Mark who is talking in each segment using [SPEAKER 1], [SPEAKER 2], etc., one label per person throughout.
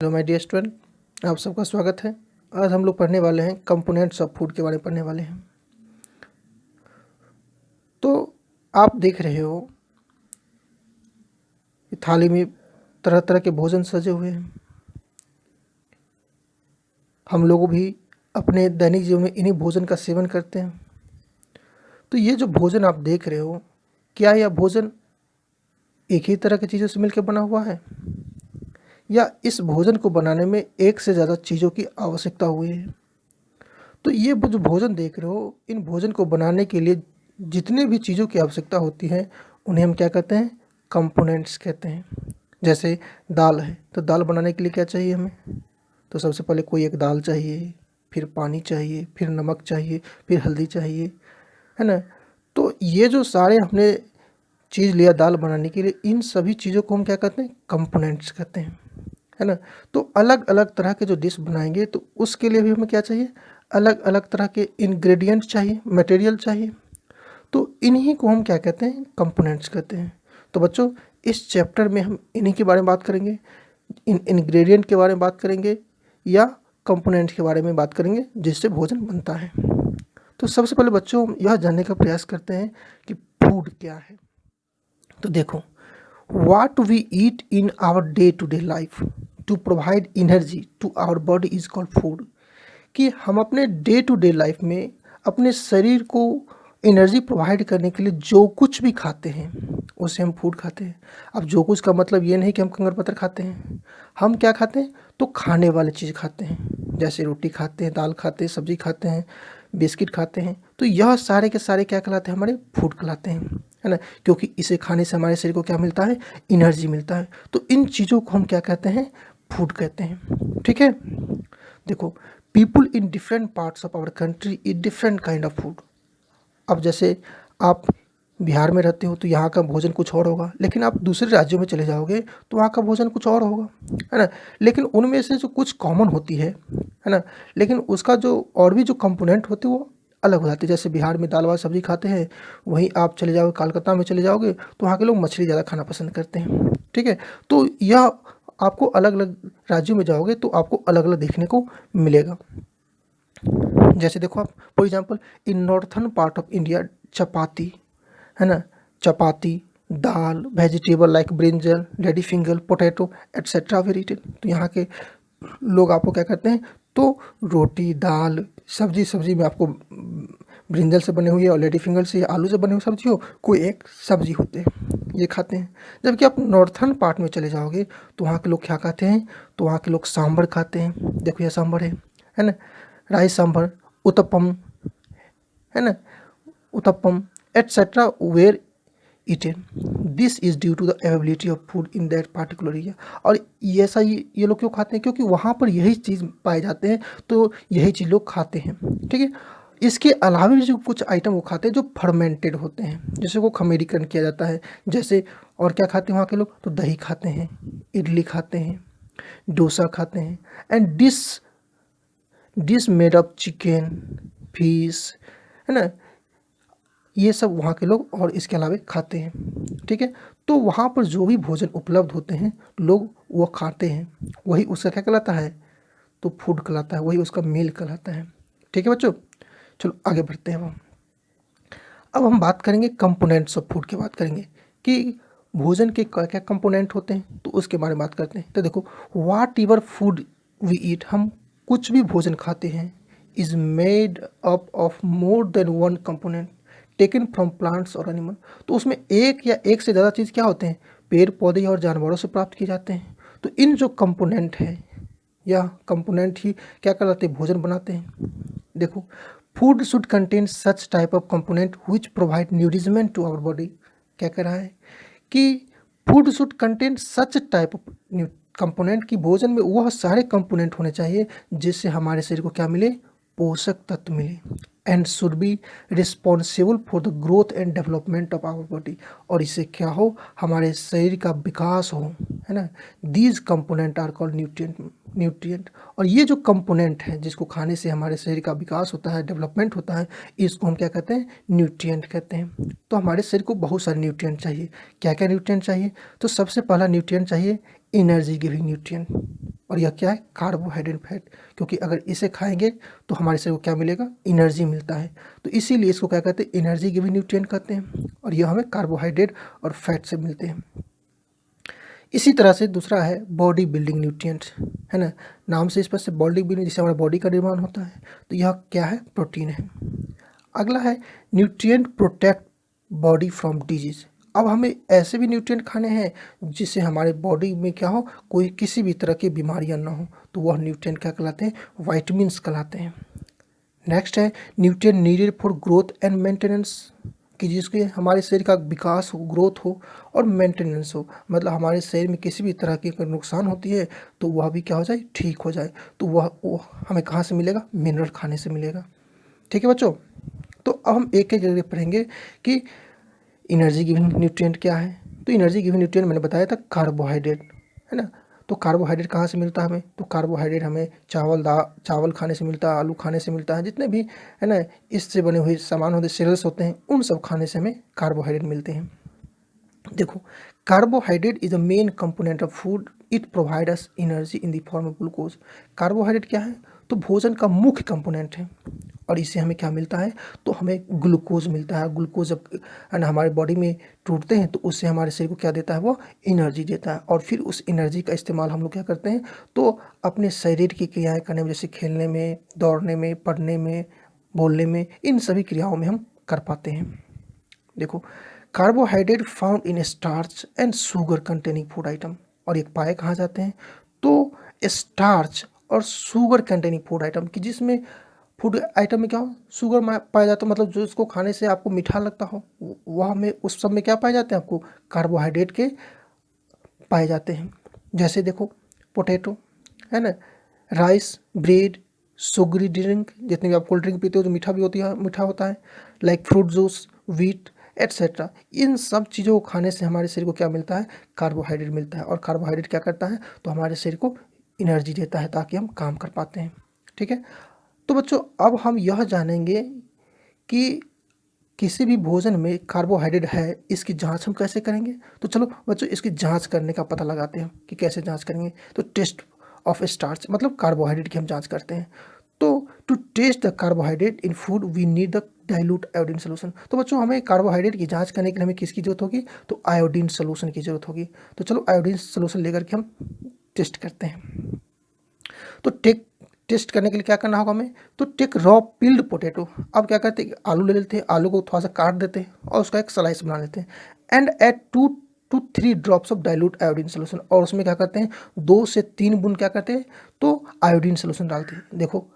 [SPEAKER 1] Hello my dear student, आप सबका स्वागत है। आज हम लोग पढ़ने वाले हैं कंपोनेंट्स ऑफ फूड के बारे में पढ़ने वाले हैं। तो आप देख रहे हो कि थाली में तरह तरह के भोजन सजे हुए हैं। हम लोग भी अपने दैनिक जीवन में इन्हीं भोजन का सेवन करते हैं। तो ये जो भोजन आप देख रहे हो, क्या यह भोजन एक ही तरह की चीज़ों से मिलकर बना हुआ है, या इस भोजन को बनाने में एक से ज़्यादा चीज़ों की आवश्यकता हुई है? तो ये जो भोजन देख रहे हो, इन भोजन को बनाने के लिए जितने भी चीज़ों की आवश्यकता होती है, उन्हें हम क्या कहते हैं? कंपोनेंट्स कहते हैं। जैसे दाल है, तो दाल बनाने के लिए क्या चाहिए हमें? तो सबसे पहले कोई एक दाल चाहिए, फिर पानी चाहिए, फिर नमक चाहिए, फिर हल्दी चाहिए, है ना? तो ये जो सारे हमने चीज़ लिया दाल बनाने के लिए, इन सभी चीज़ों को हम क्या कहते हैं? कंपोनेंट्स कहते हैं, है ना? तो अलग अलग तरह के जो डिश बनाएंगे, तो उसके लिए भी हमें क्या चाहिए? अलग अलग तरह के इंग्रेडिएंट चाहिए, मटेरियल चाहिए। तो इन्हीं को हम क्या कहते हैं? कंपोनेंट्स कहते हैं। तो बच्चों, इस चैप्टर में हम इन्हीं के बारे में बात करेंगे, इन इंग्रेडिएंट के बारे में बात करेंगे, या कंपोनेंट्स के बारे में बात करेंगे जिससे भोजन बनता है। तो सबसे पहले बच्चों, हम यह जानने का प्रयास करते हैं कि फूड क्या है। तो देखो, what we eat in our day to day life to provide energy to our body is called food। कि हम अपने डे टू डे लाइफ में अपने शरीर को एनर्जी प्रोवाइड करने के लिए जो कुछ भी खाते हैं, उसे हम फूड खाते हैं। अब जो कुछ का मतलब ये नहीं कि हम कंगर पत्थर खाते हैं। हम क्या खाते हैं? तो खाने वाली चीज़ खाते हैं। जैसे रोटी खाते हैं, दाल खाते हैं, सब्जी खाते हैं, बिस्किट खाते हैं। तो यह सारे के सारे क्या कहलाते हैं? हमारे फूड कहलाते हैं, है ना? क्योंकि इसे खाने से हमारे शरीर को क्या मिलता है? एनर्जी मिलता है। तो इन चीज़ों को हम क्या कहते हैं? फूड कहते हैं। ठीक है, देखो, people in different parts of our country eat different kind of food. अब जैसे आप बिहार में रहते हो तो यहाँ का भोजन कुछ और होगा, लेकिन आप दूसरे राज्यों में चले जाओगे तो वहाँ का भोजन कुछ और होगा, है ना? लेकिन उनमें से जो कुछ कॉमन होती है ना, लेकिन उसका जो और भी जो कंपोनेंट होते हैं वो अलग हो जाते हैं। जैसे बिहार में दाल वाल सब्जी खाते हैं, वहीं आप चले जाओगे कोलकाता में चले जाओगे तो वहाँ के लोग मछली ज़्यादा खाना पसंद करते हैं। ठीक है, तो यह आपको अलग अलग राज्यों में जाओगे तो आपको अलग अलग देखने को मिलेगा। जैसे देखो, आप for example in northern part of India chapati, है ना, chapati, dal, vegetable like brinjal, lady finger, potato etcetera very eaten. तो यहाँ के लोग आपको क्या करते हैं? तो रोटी, दाल, सब्जी, सब्जी में आपको ब्रिंजल से बने हुई और लेडी फिंगर से या आलू से बनी हुई सब्जी हो, कोई एक सब्जी होते हैं, ये खाते हैं। जबकि आप नॉर्थर्न पार्ट में चले जाओगे तो वहाँ के लोग क्या खाते हैं? तो वहाँ के लोग सांभर खाते हैं। देखो, यह सांभर है ना, राइस सांभर, उत्तपम, है ना, uttapam etcetera were eaten. This is due to the availability of food in that particular area. और ये ऐसा ये लोग क्यों खाते हैं? क्योंकि वहाँ पर यही चीज़ पाए जाते हैं, तो यही चीज़ लोग खाते हैं। ठीक है, इसके अलावा भी जो कुछ आइटम वो खाते हैं जो फर्मेंटेड होते हैं, जैसे वो खमीरीकरण किया जाता है। जैसे और क्या खाते हैं वहाँ के लोग? तो दही खाते हैं, इडली खाते हैं, डोसा खाते हैं, and dish made of chicken, fish, है ना, ये सब वहाँ के लोग और इसके अलावा खाते हैं। ठीक है, तो वहाँ पर जो भी भोजन उपलब्ध होते हैं लोग वो खाते हैं, वही उसका क्या कहलाता है? तो फूड कहलाता है, वही उसका मील कहलाता है। ठीक है बच्चों, चलो आगे बढ़ते हैं। अब हम बात करेंगे कंपोनेंट्स ऑफ फूड की बात करेंगे कि भोजन के क्या क्या कंपोनेंट होते हैं, तो उसके बारे में बात करते हैं। तो देखो, वाट एवर फूड वी ईट, हम कुछ भी भोजन खाते हैं, is made up of more than one component taken from plants और एनिमल। तो उसमें एक या एक से ज़्यादा चीज़ क्या होते हैं? पेड़ पौधे और जानवरों से प्राप्त किए जाते हैं। तो इन जो कंपोनेंट है या कंपोनेंट ही क्या कहलाते हैं? भोजन बनाते हैं। देखो, food should contain such type of component which provide nourishment to our body. क्या कह रहा है कि food should contain such type of component, की भोजन में वह सारे कंपोनेंट होने चाहिए जिससे हमारे शरीर को क्या मिले? पोषक तत्व मिले। And should be responsible for the growth and development of our body, और इससे क्या हो? हमारे शरीर का विकास हो, है ना। These component are called nutrient. और ये जो कंपोनेंट है जिसको खाने से हमारे शरीर का विकास होता है, डेवलपमेंट होता है, इसको हम क्या कहते हैं? न्यूट्रिएंट कहते हैं। तो हमारे शरीर को बहुत सारे न्यूट्रिएंट चाहिए। क्या क्या न्यूट्रिएंट चाहिए? तो सबसे पहला न्यूट्रिएंट चाहिए एनर्जी गिविंग न्यूट्रिएंट, और यह क्या है? कार्बोहाइड्रेट फैट, क्योंकि अगर इसे खाएंगे तो हमारे शरीर को क्या मिलेगा? एनर्जी मिलता है। तो इसीलिए इसको क्या कहते हैं? एनर्जी गिविंग न्यूट्रिएंट कहते हैं, और यह हमें कार्बोहाइड्रेट और फैट से मिलते हैं। इसी तरह से दूसरा है बॉडी बिल्डिंग न्यूट्रिएंट्स, है ना, नाम से स्पष्ट है, बॉडी बिल्डिंग, जिससे हमारा बॉडी का निर्माण होता है, तो यह क्या है? प्रोटीन है। अगला है nutrient protect body from disease. अब हमें ऐसे भी न्यूट्रिएंट खाने हैं जिससे हमारे बॉडी में क्या हो, कोई किसी भी तरह की बीमारियां ना हो, तो वह न्यूट्रिएंट क्या कहलाते हैं? वाइटमिन्स कहलाते हैं। नेक्स्ट है nutrient needed for growth and maintenance, कि जिसके हमारे शरीर का विकास हो, ग्रोथ हो और मेंटेनेंस हो, मतलब हमारे शरीर में किसी भी तरह की अगर नुकसान होती है तो वह भी क्या हो जाए? ठीक हो जाए। तो वह हमें कहाँ से मिलेगा? मिनरल खाने से मिलेगा। ठीक है बच्चों, तो अब हम एक एक करके पढ़ेंगे कि एनर्जी गिविंग न्यूट्रिएंट क्या है। तो एनर्जी गिविंग न्यूट्रिएंट मैंने बताया था कार्बोहाइड्रेट, है ना। तो कार्बोहाइड्रेट कहाँ से मिलता है हमें? तो कार्बोहाइड्रेट हमें चावल खाने से मिलता है, आलू खाने से मिलता है, जितने भी, है ना, इससे बने हुए सामान होते, सीरियल्स होते हैं, उन सब खाने से हमें कार्बोहाइड्रेट मिलते हैं। देखो, carbohydrate is the main component of food, it provide us energy in the form of glucose. Carbohydrate क्या है? तो भोजन का मुख्य कंपोनेंट है, और इससे हमें क्या मिलता है? तो हमें ग्लूकोज मिलता है। ग्लूकोज जब हमारे बॉडी में टूटते हैं तो उससे हमारे शरीर को क्या देता है? वो एनर्जी देता है, और फिर उस एनर्जी का इस्तेमाल हम लोग क्या करते हैं? तो अपने शरीर की क्रियाएं करने में, जैसे खेलने में, दौड़ने में, पढ़ने में, बोलने में, इन सभी क्रियाओं में हम कर पाते हैं। देखो, carbohydrate found in starch and sugar containing food item, और एक पाए कहाँ जाते हैं? तो स्टार्च और शुगर कंटेनिंग फूड आइटम, कि जिसमें फूड आइटम में क्या हो? शुगर पाया जाता है, मतलब जो इसको खाने से आपको मीठा लगता हो, वह में उस सब में क्या पाए जाते हैं? आपको कार्बोहाइड्रेट के पाए जाते हैं। जैसे देखो, पोटैटो, है ना, राइस, ब्रेड, शुगरी ड्रिंक, जितने भी आप कोल्ड ड्रिंक पीते हो जो मीठा भी होती है, मीठा होता है, like fruit juice, wheat etcetera, इन सब चीज़ों को खाने से हमारे शरीर को क्या मिलता है? कार्बोहाइड्रेट मिलता है, और कार्बोहाइड्रेट क्या करता है? तो हमारे शरीर को एनर्जी देता है ताकि हम काम कर पाते हैं। ठीक है, तो बच्चों अब हम यह जानेंगे कि किसी भी भोजन में कार्बोहाइड्रेट है, इसकी जांच हम कैसे करेंगे। तो चलो बच्चों, इसकी जांच करने का पता लगाते हैं कि कैसे जांच करेंगे। तो टेस्ट ऑफ स्टार्च, मतलब कार्बोहाइड्रेट की हम जांच करते हैं। तो to test the carbohydrate in food we need the dilute iodine solution. तो बच्चों, हमें कार्बोहाइड्रेट की जांच करने के लिए हमें किसकी जरूरत होगी? तो आयोडीन सोल्यूशन की जरूरत होगी। तो चलो आयोडीन सोल्यूशन लेकर के हम टेस्ट करते हैं। तो टेस्ट करने के लिए क्या करना होगा हमें? तो टेक रॉ पिल्ड पोटैटो। अब क्या करते हैं? आलू ले लेते हैं, आलू को थोड़ा सा काट देते हैं और उसका एक स्लाइस बना लेते हैं, and add 2 to 3 drops of dilute iodine solution, और उसमें क्या करते हैं? 2 से 3 बूंद क्या करते हैं? तो आयोडीन सोल्यूशन डालते हैं। देखो,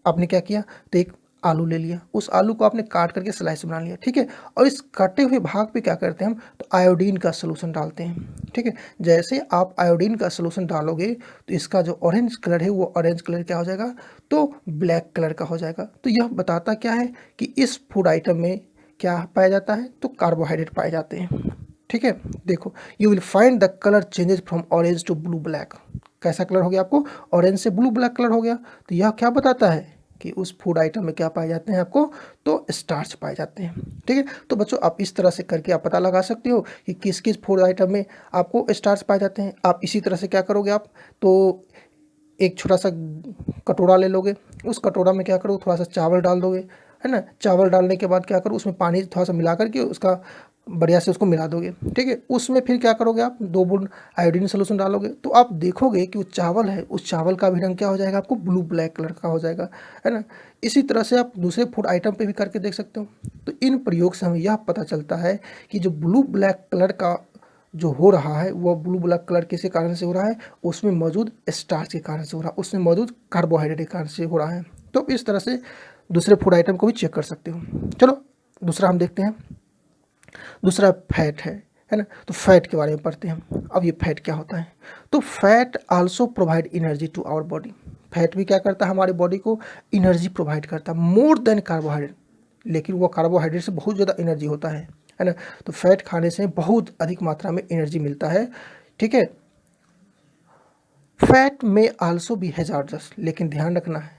[SPEAKER 1] आपने क्या किया? तो एक आलू ले लिया, उस आलू को आपने काट करके स्लाइस बना लिया, ठीक है, और इस कटे हुए भाग पे क्या करते हैं हम? तो आयोडीन का सोल्यूशन डालते हैं। ठीक है, जैसे आप आयोडीन का सोल्यूशन डालोगे तो इसका जो ऑरेंज कलर है वो ऑरेंज कलर क्या हो जाएगा? तो ब्लैक कलर का हो जाएगा। तो यह बताता क्या है कि इस फूड आइटम में क्या पाया जाता है? तो कार्बोहाइड्रेट पाए जाते हैं। ठीक है, देखो, you will find the colour changes from orange to blue black. कैसा कलर हो गया आपको? ऑरेंज से ब्लू ब्लैक कलर हो गया। तो यह क्या बताता है कि उस फूड आइटम में क्या पाए जाते हैं आपको? तो स्टार्च पाए जाते हैं। ठीक है, तो बच्चों आप इस तरह से करके आप पता लगा सकते हो कि किस किस फूड आइटम में आपको स्टार्च पाए जाते हैं। आप इसी तरह से क्या करोगे? आप तो एक छोटा सा कटोरा ले लोगे, उस कटोरा में क्या करो? थोड़ा सा चावल डाल दोगे, है ना। चावल डालने के बाद क्या करो? उसमें पानी थोड़ा सा मिला करके उसका बढ़िया से उसको मिला दोगे, ठीक है। उसमें फिर क्या करोगे? आप 2 बूंद आयोडीन सोल्यूशन डालोगे, तो आप देखोगे कि वो चावल है, उस चावल का भी रंग क्या हो जाएगा? आपको ब्लू ब्लैक कलर का हो जाएगा, है ना। इसी तरह से आप दूसरे फूड आइटम पे भी करके देख सकते हो। तो इन प्रयोग से हमें यह पता चलता है कि जो ब्लू ब्लैक कलर का जो हो रहा है वह ब्लू ब्लैक कलर किसी कारण से हो रहा है? उसमें मौजूद स्टार्च के कारण से हो रहा है, उसमें मौजूद कार्बोहाइड्रेट के कारण से हो रहा है। तो इस तरह से दूसरे फूड आइटम को भी चेक कर सकते हो। चलो दूसरा हम देखते हैं। दूसरा फैट है ना। तो फैट के बारे में पढ़ते हैं। अब ये फैट क्या होता है? तो fat also provide energy to our body. Fat भी क्या करता है? हमारे बॉडी को एनर्जी प्रोवाइड करता है, मोर देन कार्बोहाइड्रेट, लेकिन वो कार्बोहाइड्रेट से बहुत ज़्यादा एनर्जी होता है ना। तो फैट खाने से बहुत अधिक मात्रा में एनर्जी मिलता है, ठीक है। फैट में आल्सो भी हैजार्डस, लेकिन ध्यान रखना है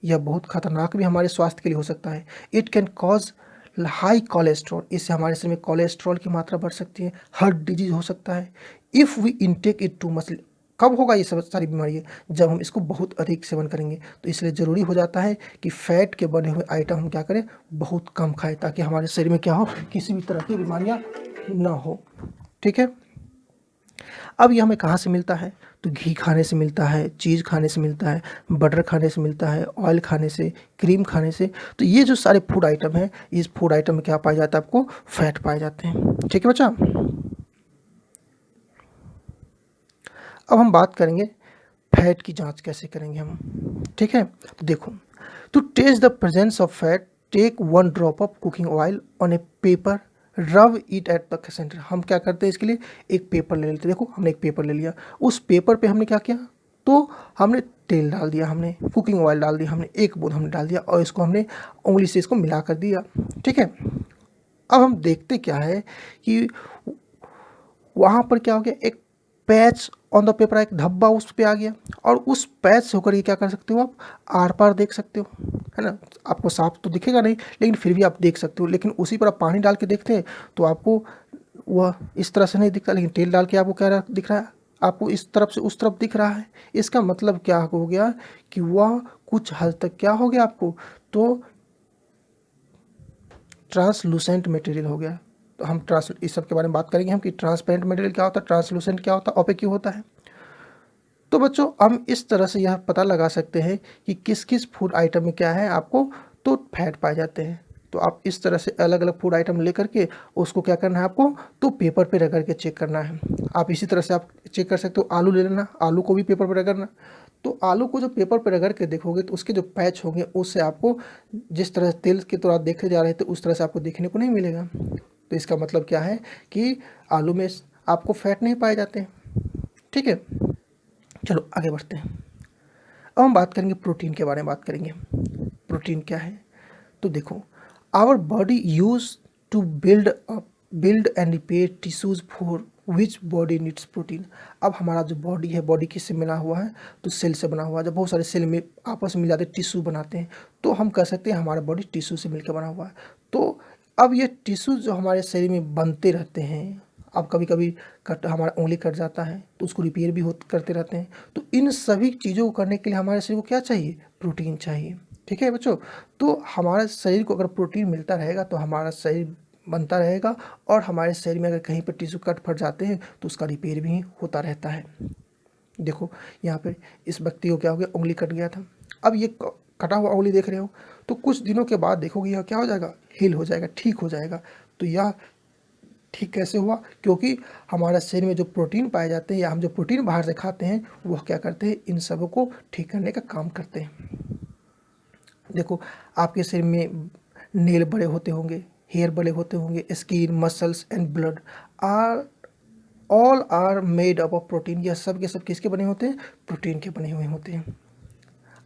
[SPEAKER 1] यह बहुत खतरनाक भी हमारे स्वास्थ्य के लिए हो सकता है। It can cause high cholesterol, इससे हमारे शरीर में कोलेस्ट्रॉल की मात्रा बढ़ सकती है, हार्ट डिजीज हो सकता है, if we intake it too much, कब होगा ये सब सारी बीमारियाँ? जब हम इसको बहुत अधिक सेवन करेंगे। तो इसलिए ज़रूरी हो जाता है कि फैट के बने हुए आइटम हम क्या करें, बहुत कम खाएं, ताकि हमारे शरीर में क्या हो, किसी भी तरह की बीमारियाँ ना हो। ठीक है। अब ये हमें कहाँ से मिलता है? तो घी खाने से मिलता है, चीज़ खाने से मिलता है, बटर खाने से मिलता है, ऑयल खाने से, क्रीम खाने से। तो ये जो सारे फूड आइटम हैं, इस फूड आइटम में क्या पाया जाता है? आपको फैट पाए जाते हैं। ठीक है बच्चा। अब हम बात करेंगे फैट की जांच कैसे करेंगे हम। ठीक है। तो देखो, to test the presence of fat, take 1 drop of cooking oil on a paper, rub it at the centre. हम क्या करते हैं इसके लिए, एक पेपर ले लेते हैं। देखो हमने एक पेपर ले लिया, उस पेपर पे हमने क्या किया, तो हमने तेल डाल दिया, हमने कुकिंग ऑयल डाल दिया, हमने एक बूंद हमने डाल दिया और इसको हमने उंगली से इसको मिला कर दिया। ठीक है। अब हम देखते क्या है कि वहाँ पर क्या हो गया, एक पैच ऑन द पेपर, एक धब्बा उस पे आ गया, और उस पैच से होकर ये क्या कर सकते हो, आप आर पार देख सकते हो, है ना। आपको साफ तो दिखेगा नहीं, लेकिन फिर भी आप देख सकते हो। लेकिन उसी पर आप पानी डाल के देखते हैं तो आपको वह इस तरह से नहीं दिखता, लेकिन तेल डाल के आपको क्या दिख रहा है, आपको इस तरफ से उस तरफ दिख रहा है। इसका मतलब क्या हो गया कि वह कुछ हद तक क्या हो गया आपको, तो ट्रांसलूसेंट मटेरियल हो गया। तो हम इस सब के बारे में बात करेंगे हम कि ट्रांसपेरेंट मटेरियल क्या होता है, ट्रांसलूसेंट क्या होता है, ओपेक होता है। तो बच्चों हम इस तरह से यह पता लगा सकते हैं कि किस किस फूड आइटम में क्या है आपको, तो फैट पाए जाते हैं। तो आप इस तरह से अलग अलग फूड आइटम लेकर के उसको क्या करना है आपको, तो पेपर पे रगड़ के चेक करना है। आप इसी तरह से आप चेक कर सकते हो, आलू ले लेना, आलू को भी पेपर पर रगड़ना। तो आलू को जो पेपर पर रगड़ के देखोगे तो उसके जो पैच होंगे उससे आपको जिस तरह तेल के तो आप देखे जा रहे थे उस तरह से आपको देखने को नहीं मिलेगा। तो इसका मतलब क्या है कि आलू में आपको फैट नहीं पाए जाते हैं। ठीक है। चलो आगे बढ़ते हैं। अब हम बात करेंगे प्रोटीन के बारे में बात करेंगे। प्रोटीन क्या है? तो देखो, our body use to build and repair tissues for which body needs protein. अब हमारा जो बॉडी है, बॉडी किससे बना हुआ है, तो सेल से बना हुआ है। जब बहुत सारे सेल में आपस में मिल जाते हैं, टिश्यू बनाते हैं, तो हम कह सकते हैं हमारा बॉडी टिश्यू से मिलकर बना हुआ है। तो अब ये टिश्यू जो हमारे शरीर में बनते रहते हैं, अब कभी कभी कट हमारा उंगली कट जाता है तो उसको रिपेयर भी करते रहते हैं। तो इन सभी चीज़ों को करने के लिए हमारे शरीर को क्या चाहिए, प्रोटीन चाहिए। ठीक है बच्चों। तो हमारे शरीर को अगर प्रोटीन मिलता रहेगा तो हमारा शरीर बनता रहेगा, और हमारे शरीर में अगर कहीं पर टिश्यू कट फट जाते हैं तो उसका रिपेयर भी होता रहता है। देखो यहाँ पे इस व्यक्ति को क्या हो गया, उंगली कट गया था। अब ये कटा हुआ उंगली देख रहे हो, तो कुछ दिनों के बाद देखोगे यह क्या हो जाएगा, हील हो जाएगा, ठीक हो जाएगा। तो यह ठीक कैसे हुआ, क्योंकि हमारे शरीर में जो प्रोटीन पाए जाते हैं या हम जो प्रोटीन बाहर से खाते हैं वह क्या करते हैं, इन सबों को ठीक करने का काम करते हैं। देखो आपके शरीर में नेल बड़े होते होंगे, हेयर बड़े होते होंगे, skin, muscles and blood are all are made up of protein. यह सब के सब किसके बने होते हैं, प्रोटीन के बने हुए होते हैं।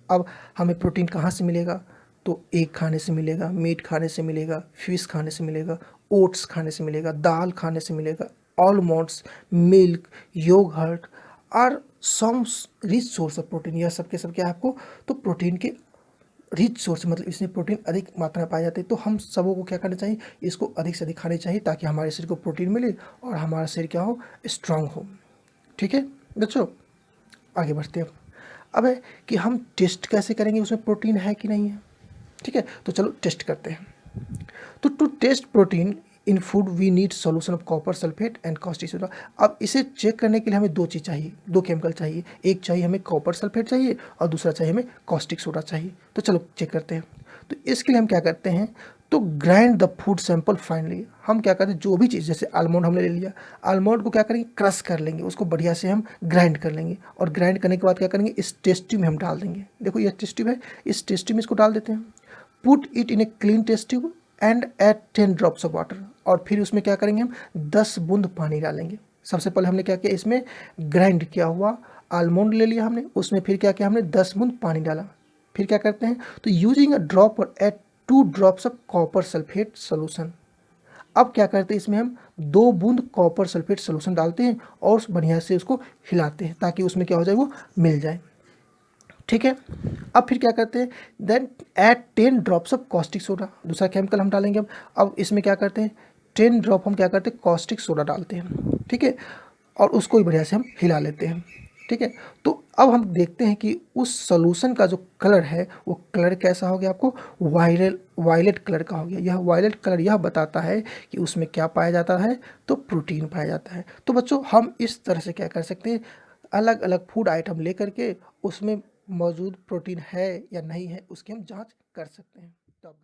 [SPEAKER 1] अब हमें प्रोटीन कहाँ से मिलेगा, तो एग खाने से मिलेगा, मीट खाने से मिलेगा, फिश खाने से मिलेगा, ओट्स खाने से मिलेगा, दाल खाने से मिलेगा, almonds, milk, yoghurt are some rich source of protein. यह सब के सब क्या है आपको, तो प्रोटीन के रिच सोर्स, मतलब इसमें प्रोटीन अधिक मात्रा में पाए जाते हैं। तो हम सबों को क्या करना चाहिए, इसको अधिक से अधिक खाने चाहिए ताकि हमारे शरीर को प्रोटीन मिले और हमारा शरीर क्या हो, स्ट्रांग हो। ठीक है बच्चों, आगे बढ़ते हैं। अब है कि हम टेस्ट कैसे करेंगे उसमें प्रोटीन है कि नहीं है। ठीक है, तो चलो टेस्ट करते हैं। तो to test protein in food we need solution of copper sulphate and caustic soda. अब इसे चेक करने के लिए हमें दो चीज़ चाहिए, दो केमिकल चाहिए। एक चाहिए हमें कॉपर सल्फेट चाहिए और दूसरा चाहिए हमें कास्टिक सोडा चाहिए। तो चलो चेक करते हैं। तो इसके लिए हम क्या करते हैं, तो grind the food sample finally. हम क्या करते हैं, जो भी चीज़, जैसे आलमंड हमने ले लिया, आलमंड को क्या करेंगे, क्रश कर लेंगे, उसको बढ़िया से हम ग्राइंड कर लेंगे, और ग्राइंड करने के बाद क्या करेंगे, इस टेस्ट ट्यूब में हम डाल देंगे। देखो ये टेस्ट ट्यूब है, इस टेस्ट ट्यूब में इसको डाल देते हैं। Put it in a clean test tube and add 10 drops of water. और फिर उसमें क्या करेंगे, हम 10 बूंद पानी डालेंगे। सबसे पहले हमने क्या किया, इसमें ग्राइंड किया हुआ आलमंड ले लिया हमने, उसमें फिर क्या किया, हमने 10 बूंद पानी डाला। फिर क्या करते हैं, तो यूजिंग अ ड्रॉप और add 2 drops of copper sulphate solution. अब क्या करते हैं, इसमें हम 2 बूंद कॉपर सल्फेट सोल्यूशन डालते हैं और बढ़िया से उसको हिलाते हैं ताकि उसमें क्या हो जाए, वो मिल जाए। ठीक है। अब फिर क्या करते हैं, then add 10 drops of caustic soda, दूसरा केमिकल हम डालेंगे। अब इसमें क्या करते हैं, 10 ड्रॉप हम क्या करते हैं, कॉस्टिक सोडा डालते हैं। ठीक है। और उसको भी बढ़िया से हम हिला लेते हैं। ठीक है, तो अब हम देखते हैं कि उस सॉल्यूशन का जो कलर है वो कलर कैसा हो गया, आपको वायलेट कलर का हो गया। यह वायलेट कलर यह बताता है कि उसमें क्या पाया जाता है, तो प्रोटीन पाया जाता है। तो बच्चों हम इस तरह से क्या कर सकते हैं, अलग अलग फूड आइटम लेकर के उसमें मौजूद प्रोटीन है या नहीं है उसकी हम जांच कर सकते हैं। तो आप